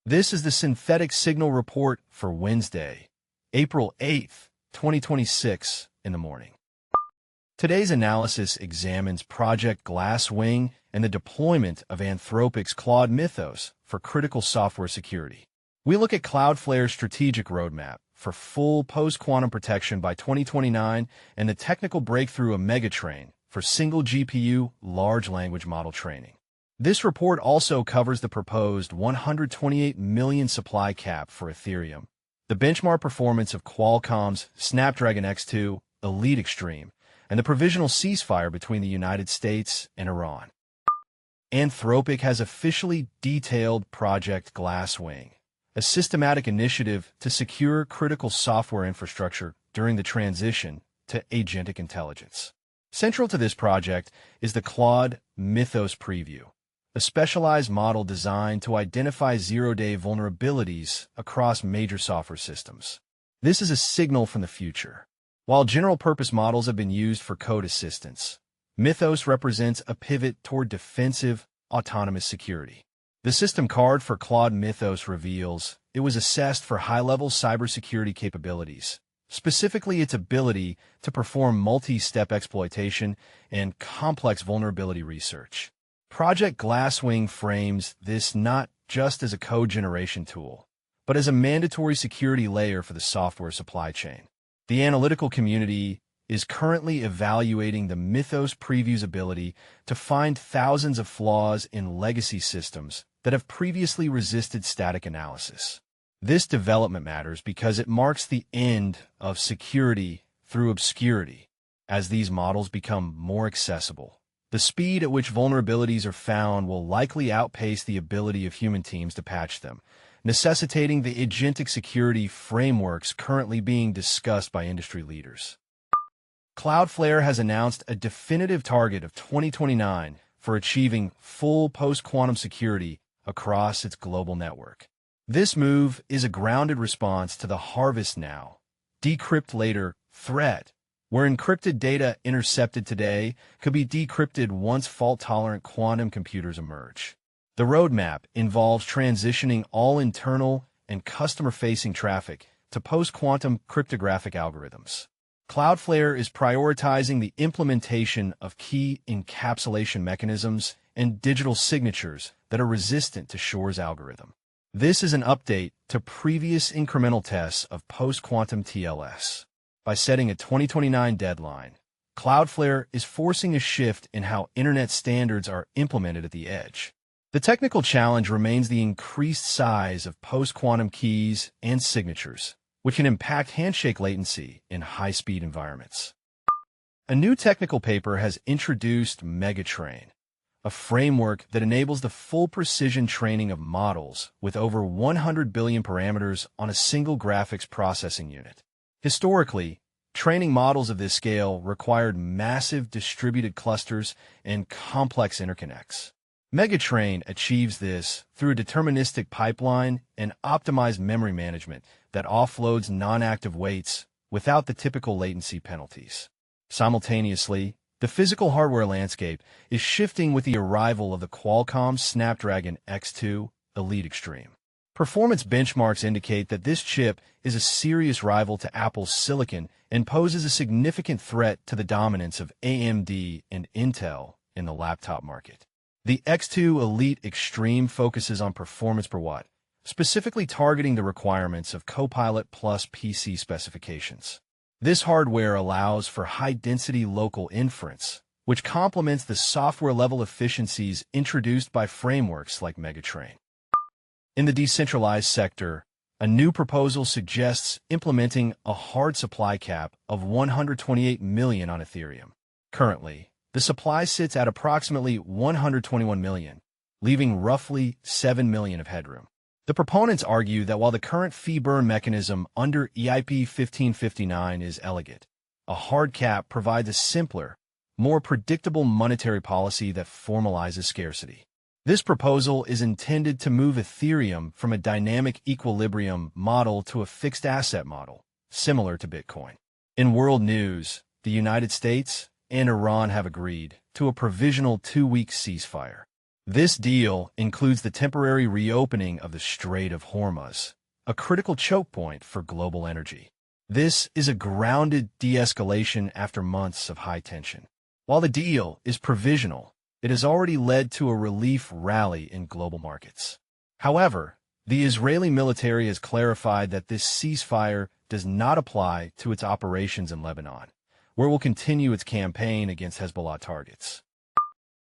This is the synthetic signal report for Wednesday, April 8th, 2026 in the morning. Today's analysis examines Project Glasswing and the deployment of Anthropic's Claude Mythos for critical software security. We look at Cloudflare's strategic roadmap for full post-quantum protection by 2029 and the technical breakthrough of MegaTrain for single GPU large language model training. This report also covers the proposed 128 million supply cap for Ethereum, the benchmark performance of Qualcomm's Snapdragon X2 Elite Extreme, and the provisional ceasefire between the United States and Iran. Anthropic has officially detailed Project Glasswing, a systematic initiative to secure critical software infrastructure during the transition to agentic intelligence. Central to this project is the Claude Mythos preview, a specialized model designed to identify zero-day vulnerabilities across major software systems. This is a signal from the future. While general-purpose models have been used for code assistance, Mythos represents a pivot toward defensive, autonomous security. The system card for Claude Mythos reveals it was assessed for high-level cybersecurity capabilities, specifically its ability to perform multi-step exploitation and complex vulnerability research. Project Glasswing frames this not just as a code generation tool, but as a mandatory security layer for the software supply chain. The analytical community is currently evaluating the Mythos preview's ability to find thousands of flaws in legacy systems that have previously resisted static analysis. This development matters because it marks the end of security through obscurity. As these models become more accessible, the speed at which vulnerabilities are found will likely outpace the ability of human teams to patch them, necessitating the agentic security frameworks currently being discussed by industry leaders. Cloudflare has announced a definitive target of 2029 for achieving full post-quantum security across its global network. This move is a grounded response to the harvest now, decrypt later threat, where encrypted data intercepted today could be decrypted once fault-tolerant quantum computers emerge. The roadmap involves transitioning all internal and customer-facing traffic to post-quantum cryptographic algorithms. Cloudflare is prioritizing the implementation of key encapsulation mechanisms and digital signatures that are resistant to Shore's algorithm. This is an update to previous incremental tests of post-quantum TLS. By setting a 2029 deadline, Cloudflare is forcing a shift in how Internet standards are implemented at the edge. The technical challenge remains the increased size of post-quantum keys and signatures, which can impact handshake latency in high-speed environments. A new technical paper has introduced MegaTrain, a framework that enables the full precision training of models with over 100 billion parameters on a single graphics processing unit. Historically, training models of this scale required massive distributed clusters and complex interconnects. MegaTrain achieves this through a deterministic pipeline and optimized memory management that offloads non-active weights without the typical latency penalties. Simultaneously, the physical hardware landscape is shifting with the arrival of the Qualcomm Snapdragon X2 Elite Extreme. Performance benchmarks indicate that this chip is a serious rival to Apple's Silicon and poses a significant threat to the dominance of AMD and Intel in the laptop market. The X2 Elite Extreme focuses on performance per watt, specifically targeting the requirements of Copilot Plus PC specifications. This hardware allows for high-density local inference, which complements the software-level efficiencies introduced by frameworks like MegaTrain. In the decentralized sector, a new proposal suggests implementing a hard supply cap of 128 million on Ethereum. Currently, the supply sits at approximately 121 million, leaving roughly 7 million of headroom. The proponents argue that while the current fee burn mechanism under EIP 1559 is elegant, a hard cap provides a simpler, more predictable monetary policy that formalizes scarcity. This proposal is intended to move Ethereum from a dynamic equilibrium model to a fixed asset model, similar to Bitcoin. In world news, the United States and Iran have agreed to a provisional 2-week ceasefire. This deal includes the temporary reopening of the Strait of Hormuz, a critical choke point for global energy. This is a grounded de-escalation after months of high tension. While the deal is provisional, it has already led to a relief rally in global markets. However, the Israeli military has clarified that this ceasefire does not apply to its operations in Lebanon, where it will continue its campaign against Hezbollah targets.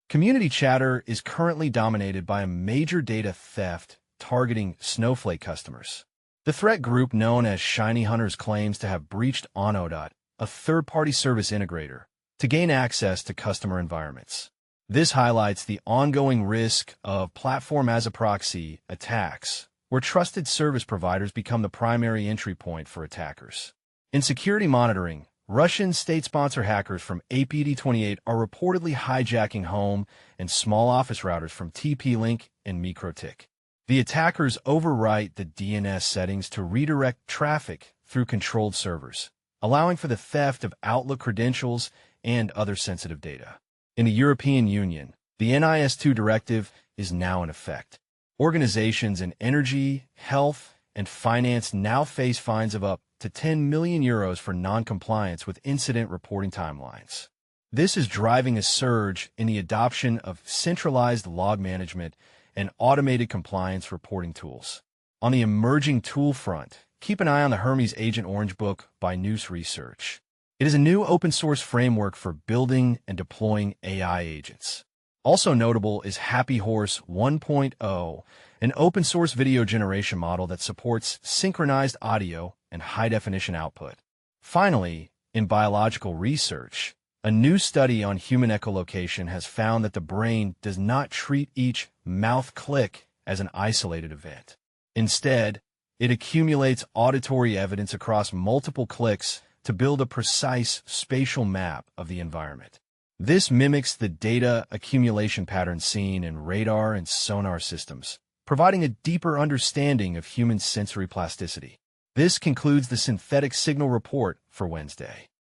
Community chatter is currently dominated by a major data theft targeting Snowflake customers. The threat group known as Shiny Hunters claims to have breached Onodot, a third-party service integrator, to gain access to customer environments. This highlights the ongoing risk of platform-as-a-proxy attacks, where trusted service providers become the primary entry point for attackers. In security monitoring, Russian state-sponsor hackers from APT28 are reportedly hijacking home and small office routers from TP-Link and MegaTrain. The attackers overwrite the DNS settings to redirect traffic through controlled servers, allowing for the theft of Outlook credentials and other sensitive data. In the European Union, the NIS2 directive is now in effect. Organizations in energy, health, and finance now face fines of up to 10 million euros for non-compliance with incident reporting timelines. This is driving a surge in the adoption of centralized log management and automated compliance reporting tools. On the emerging tool front, keep an eye on the Hermes Agent Orange Book by Noose Research. It is a new open-source framework for building and deploying AI agents. Also notable is Happy Horse 1.0, an open-source video generation model that supports synchronized audio and high-definition output. Finally, in biological research, a new study on human echolocation has found that the brain does not treat each mouth click as an isolated event. Instead, it accumulates auditory evidence across multiple clicks to build a precise spatial map of the environment. This mimics the data accumulation pattern seen in radar and sonar systems, providing a deeper understanding of human sensory plasticity. This concludes the synthetic signal report for Wednesday.